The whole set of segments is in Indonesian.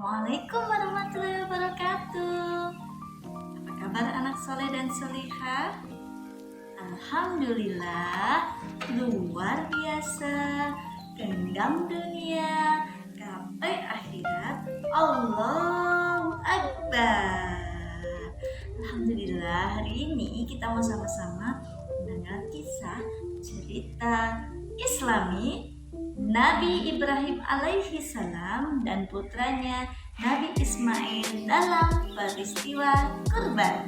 Assalamualaikum warahmatullahi wabarakatuh. Apa kabar anak soleh dan solihah? Alhamdulillah, luar biasa. Genggam dunia, gapai akhirat. Allahu Akbar. Alhamdulillah, hari ini kita mau sama-sama mendengar kisah cerita Islami Nabi Ibrahim alaihi salam dan putranya Nabi Ismail dalam peristiwa kurban.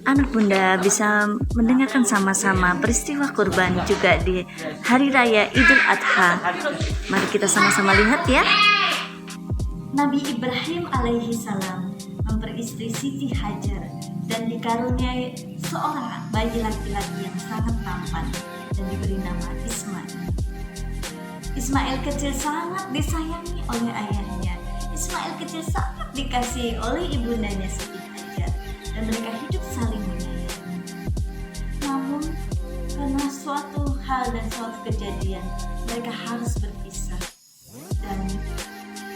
Anak bunda bisa mendengarkan sama-sama peristiwa kurban juga di hari raya Idul Adha. Mari kita sama-sama lihat ya. Nabi Ibrahim alaihi salam memperistri Siti Hajar dan dikaruniai seorang bayi laki-laki yang sangat tampan dan diberi nama Ismail. Ismail kecil sangat disayangi oleh ayahnya. Ismail kecil sangat dikasihi oleh ibundanya Siti Hajar dan mereka hidup saling menyayangi. Namun karena suatu hal dan suatu kejadian mereka harus berpisah dan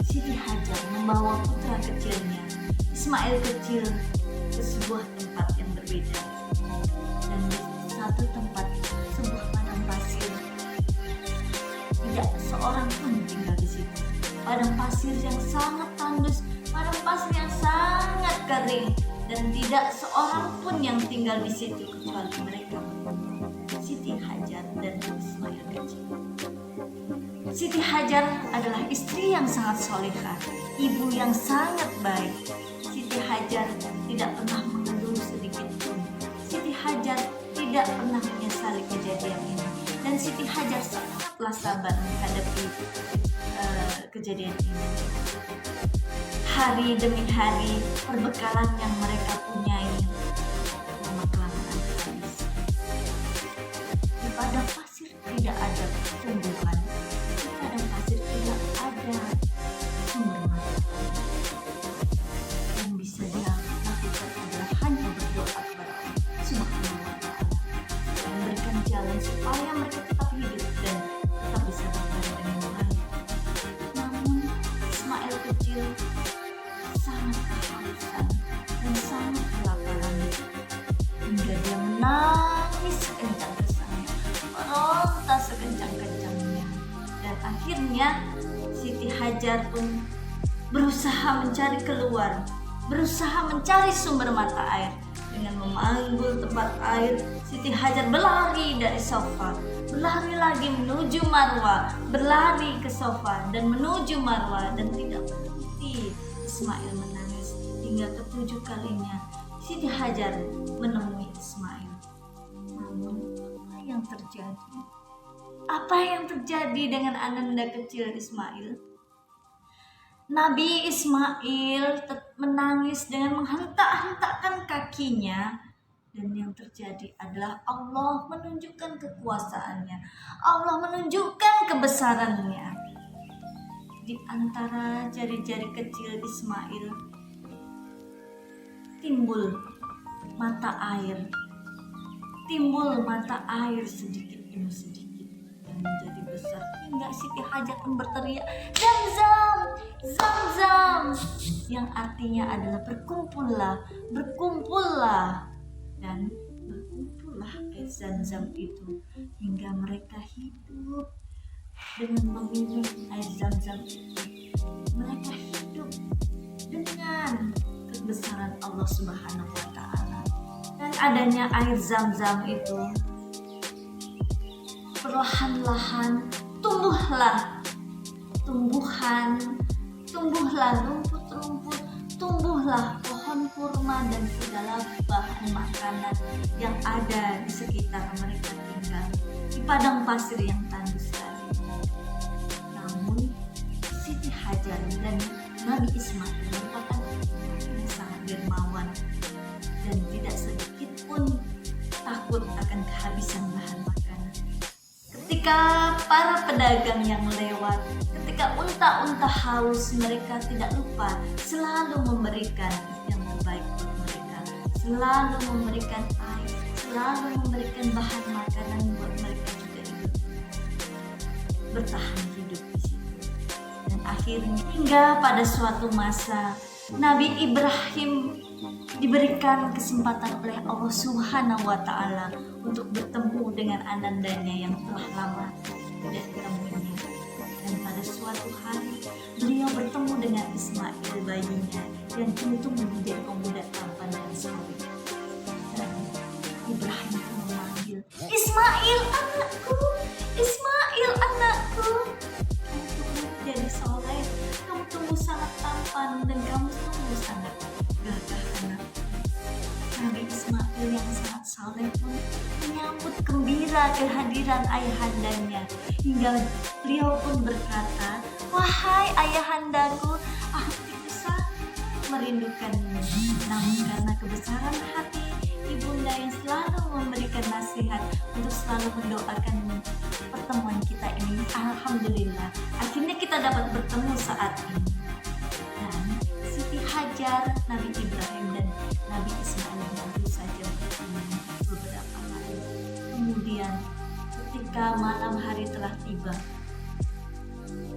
Siti Hajar membawa putra kecilnya Ismail kecil ke sebuah tempat yang berbeda, dan di satu tempat sebuah padang pasir. Tidak seorang pun tinggal di situ. Padang pasir yang sangat tandus, padang pasir yang sangat kering, dan tidak seorang pun yang tinggal di situ kecuali mereka, Siti Hajar dan Ismail kecil. Siti Hajar adalah istri yang sangat solehah, ibu yang sangat baik. Siti Hajar tidak pernah mengeluh sedikit pun. Siti Hajar tidak pernah menyesali kejadian ini, dan Siti Hajar sangatlah sabar menghadapi kejadian ini. Hari demi hari perbekalan yang mereka punyai lama-kelamaan habis. Di padang pasir tidak ada tumbuhan, di padang pasir tidak ada sumber mata. Yang bisa dia lakukan adalah hanya berdoa kepada Allah Subhanahu wa Ta'ala, memberikan jalan supaya mereka tetap hidup dan tetap bisa beribadah dengan baik. Namun Ismail kecil sangat kehausan dan sangat kelaparan hingga dia menangis sekencang-kencangnya, meronta sekencang-kencangnya, dan akhirnya Siti Hajar pun berusaha mencari keluar, berusaha mencari sumber mata air. Dengan memanggul tempat air, Siti Hajar berlari dari sofa, berlari lagi menuju Marwa, berlari ke sofa dan menuju Marwa, dan tidak berhenti Ismail menangis hingga ke-7 kalinya Siti Hajar menemui Ismail. Namun apa yang terjadi? Apa yang terjadi dengan ananda kecil Ismail? Nabi Ismail menangis dengan menghentak-hentakkan kakinya, dan yang terjadi adalah Allah menunjukkan kekuasaannya, Allah menunjukkan kebesarannya. Di antara jari-jari kecil Ismail timbul mata air, sedikit demi sedikit menjadi besar hingga Siti Hajar pun berteriak, Zamzam, Zamzam, yang artinya adalah berkumpullah, dan berkumpullah air Zamzam itu hingga mereka hidup dengan meminum air Zamzam itu. Mereka hidup dengan kebesaran Allah Subhanahu wa Ta'ala, dan adanya air Zamzam itu perlahan-lahan tumbuhlah rumput-rumput, tumbuhlah pohon kurma dan segala bahan makanan yang ada di sekitar mereka tinggal di padang pasir yang tandus tadi. Namun Siti Hajar dan Nabi Ismail merupakan yang sangat dermawan dan tidak sedikit pun takut akan kehabisan bahan makanan. Ketika para pedagang yang lewat, ketika unta-unta haus, mereka tidak lupa selalu memberikan yang terbaik buat mereka, selalu memberikan air, selalu memberikan bahan makanan buat mereka juga hidup, bertahan hidup di situ. Dan akhirnya hingga pada suatu masa Nabi Ibrahim diberikan kesempatan oleh Allah Subhanahu wa Ta'ala untuk bertemu dengan anandanya yang telah lama tidak ditemuinya. Dan pada suatu hari beliau bertemu dengan Ismail bayinya yang kini tumbuh menjadi pemuda tampan dan soleh. Dan Ibrahim pun memanggil, "Ismail anakku, Ismail anakku, kamu tumbuh menjadi soleh, kamu tumbuh sangat tampan dan kamu tumbuh sangat gagah anak." Nabi Ismail yang sangat saleh pun menyambut gembira kehadiran ayahandanya, hingga beliau pun berkata, "Wahai ayahandaku, aku bisa merindukanmu." Namun karena kebesaran hati ibunda yang selalu memberikan nasihat untuk selalu mendoakan pertemuan kita ini, alhamdulillah akhirnya kita dapat bertemu saat ini. Dan Siti Hajar, Nabi Ibrahim dan Nabi Ismail baru saja bertemu beberapa hari. Kemudian ketika malam hari telah tiba,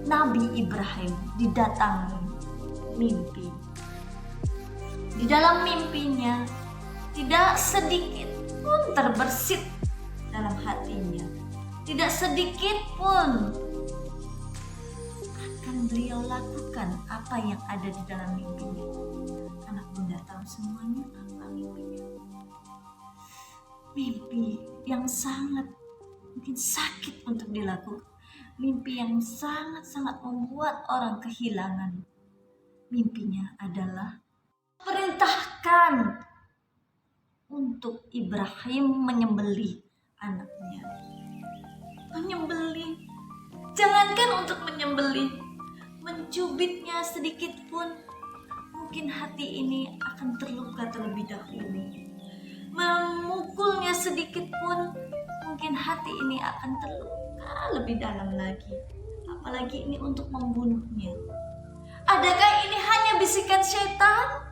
Nabi Ibrahim didatangi mimpi. Di dalam mimpinya tidak sedikit pun terbersit dalam hatinya, tidak sedikit pun akan beliau lakukan apa yang ada di dalam mimpinya. Anak bunda tahu semuanya apa mimpinya. Mimpi yang sangat mungkin sakit untuk dilakukan, mimpi yang sangat-sangat membuat orang kehilangan. Mimpinya adalah perintahkan untuk Ibrahim menyembelih anaknya. Menyembelih, jangankan untuk menyembelih, mencubitnya sedikit pun mungkin hati ini akan terluka terlebih dahulu. Memukulnya sedikit pun mungkin hati ini akan terluka lebih dalam lagi. Apalagi ini untuk membunuhnya. Adakah ini hanya bisikan setan?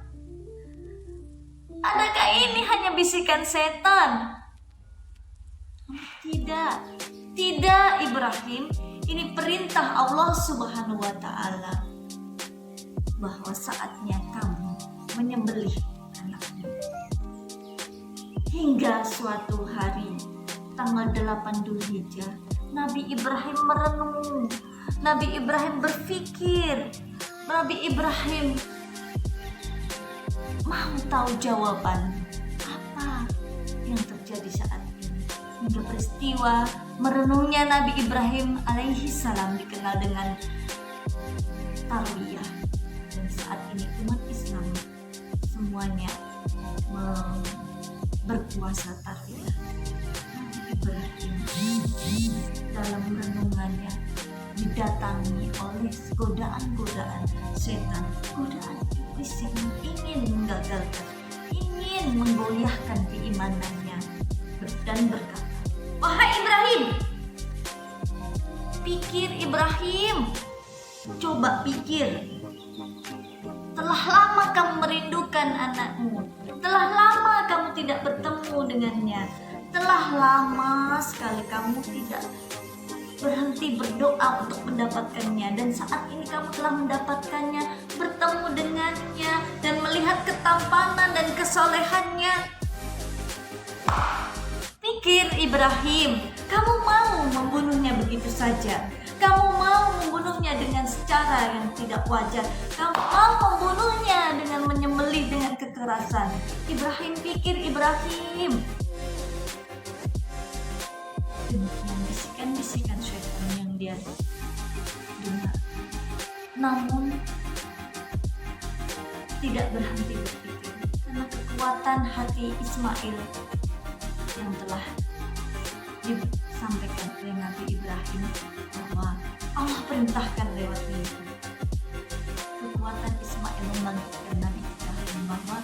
Adakah ini hanya bisikan setan? Tidak, tidak Ibrahim. Ini perintah Allah Subhanahu wa Ta'ala bahwa saatnya kamu menyembelih anakmu. Hingga suatu hari tanggal 8 Dzulhijjah, Nabi Ibrahim merenung, Nabi Ibrahim berpikir, Nabi Ibrahim mau tahu jawaban apa yang terjadi saat ini. Hingga peristiwa merenungnya Nabi Ibrahim alaihi salam dikenal dengan Tarwiyah. Dan saat ini umat Islam semuanya berpuasa Tarwiyah. Nabi Ibrahim dalam renungannya didatangi oleh godaan-godaan setan, godaan iblis yang ingin menggagalkan, ingin menggoyahkan keimanannya, dan berkata, "Wahai Ibrahim, pikir Ibrahim, coba pikir, telah lama kamu merindukan anakmu, telah lama kamu tidak bertemu dengannya, telah lama sekali kamu tidak berhenti berdoa untuk mendapatkannya, dan saat ini kamu telah mendapatkannya, bertemu dengannya dan melihat ketampanan dan kesolehannya. Pikir Ibrahim, kamu mau membunuhnya begitu saja? Kamu mau membunuhnya dengan secara yang tidak wajar? Kamu mau membunuhnya dengan menyembelih dengan kekerasan? Ibrahim, pikir Ibrahim." Demikian bisikan-bisikan syaitan yang dia dengar. Namun tidak berhenti berpikir, karena kekuatan hati Ismail yang telah disampaikan oleh Nabi Ibrahim bahwa Allah perintahkan lewat mimpi. Kekuatan Ismail membangkitkan Nabi Ibrahim bahwa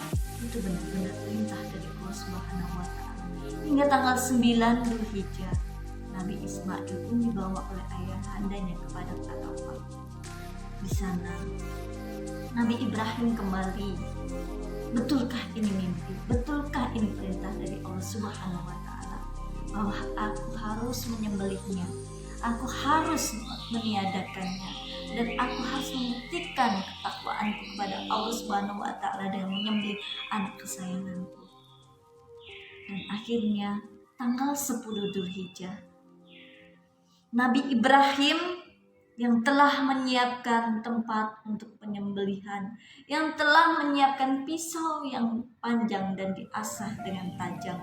itu benar-benar perintah dari Allah Subhanahu wa Ta'ala. Hingga tanggal 9 Dzulhijjah, Nabi Ismail pun dibawa oleh ayahandanya kepada Arafah. Di sana Nabi Ibrahim kembali, betulkah ini mimpi? Betulkah ini perintah dari Allah Subhanahu wa Ta'ala bahwa aku harus menyembelihnya, aku harus meniadakannya, dan aku harus membuktikan ketakwaanku kepada Allah Subhanahu wa Ta'ala dengan menyembelih anak kesayanganku. Dan akhirnya tanggal 10 Dzulhijjah, Nabi Ibrahim yang telah menyiapkan tempat untuk penyembelihan, yang telah menyiapkan pisau yang panjang dan diasah dengan tajam,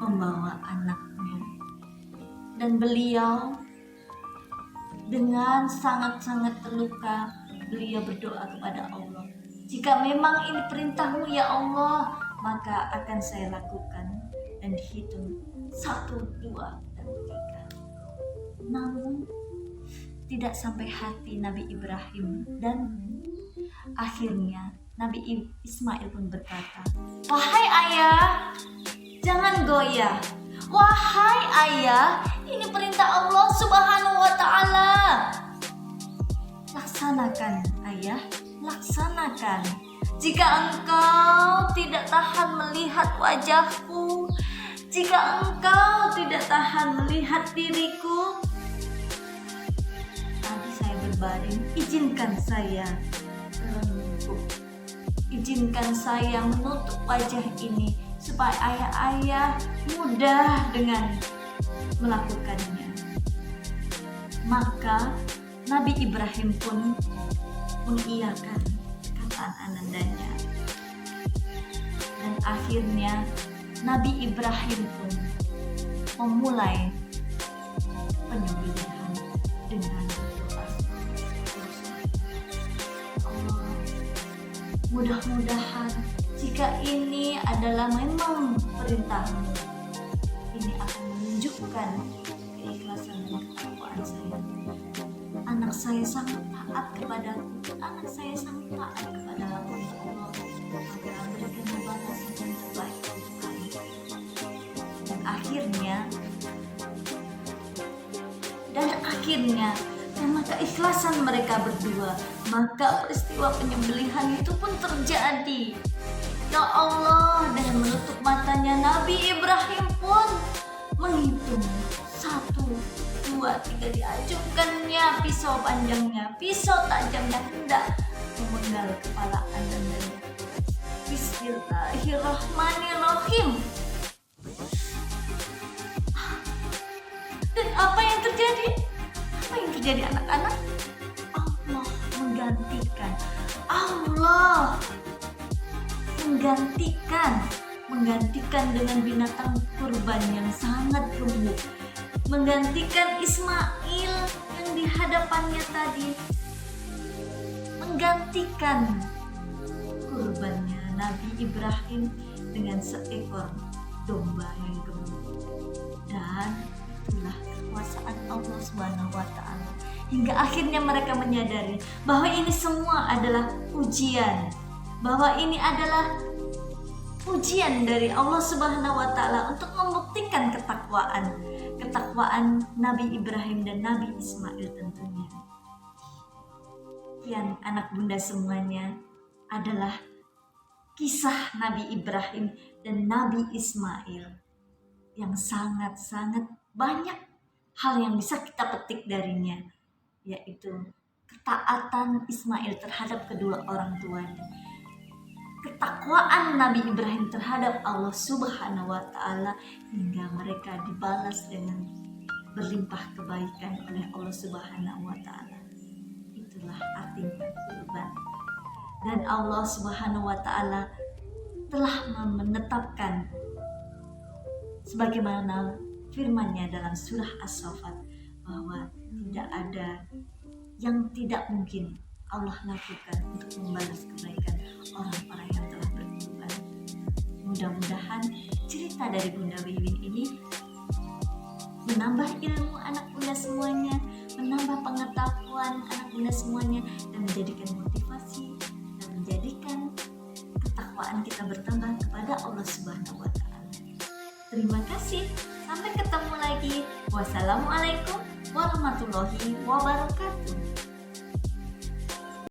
membawa anaknya. Dan beliau dengan sangat-sangat terluka, beliau berdoa kepada Allah, jika memang ini perintahmu ya Allah, maka akan saya lakukan. Dan dihitung 1, 2, dan 3. Namun tidak sampai hati Nabi Ibrahim, dan akhirnya Nabi Ismail pun berkata, "Wahai ayah, jangan goyah. Wahai ayah, ini perintah Allah Subhanahu wa Ta'ala. Laksanakan ayah, laksanakan. Jika engkau tidak tahan melihat wajahku, jika engkau tidak tahan melihat diriku, tadi saya berbaring, izinkan saya lembut, izinkan saya menutup wajah ini supaya ayah-ayah mudah dengan melakukannya." Maka Nabi Ibrahim pun mengiyakan kataan anandanya. Dan akhirnya Nabi Ibrahim pun memulai penyembelihan dengan doa. Allah, mudah-mudahan jika ini adalah memang perintahmu, ini akan menunjukkan keikhlasan dan ketakwaan saya. Anak saya sangat taat kepadaku, anak saya sangat taat kepada Allah. Maka berikan balasan yang terbaik untuk kami. Dan akhirnya karena keikhlasan mereka berdua, maka peristiwa penyembelihan itu pun terjadi. Ya Allah, dengan menutup matanya Nabi Ibrahim pun menghitung 1, 2, 3, diajukannya pisau panjangnya, pisau tajamnya hendak memenggal kepala anandanya. Bismillahirrahmanirrahim. Dan apa yang terjadi? Apa yang terjadi anak-anak? Allah menggantikan dengan binatang kurban yang sangat gemuk, menggantikan Ismail yang di hadapannya tadi, menggantikan kurbannya Nabi Ibrahim dengan seekor domba yang gemuk. Dan itulah kekuasaan Allah Subhanahu wa Ta'ala, hingga akhirnya mereka menyadari bahwa ini semua adalah ujian, bahwa ini adalah ujian dari Allah Subhanahu wa Ta'ala untuk membuktikan ketakwaan Nabi Ibrahim dan Nabi Ismail tentunya. Yang anak bunda semuanya adalah kisah Nabi Ibrahim dan Nabi Ismail yang sangat-sangat banyak hal yang bisa kita petik darinya, yaitu ketaatan Ismail terhadap kedua orang tuanya, ketakwaan Nabi Ibrahim terhadap Allah Subhanahu wa Ta'ala, hingga mereka dibalas dengan berlimpah kebaikan oleh Allah Subhanahu wa Ta'ala. Itulah artinya kurban. Dan Allah Subhanahu wa Ta'ala telah menetapkan sebagaimana firman-Nya dalam surah As-Saffat, bahwa tidak ada yang tidak mungkin Allah lakukan untuk membalas kebaikan orang-orang yang telah berkorban. Mudah-mudahan cerita dari Bunda Wiwin ini menambah ilmu anak bunda semuanya, menambah pengetahuan anak bunda semuanya, dan menjadikan motivasi dan menjadikan ketakwaan kita bertambah kepada Allah Subhanahu wa Ta'ala. Terima kasih, sampai ketemu lagi. Wassalamualaikum warahmatullahi wabarakatuh.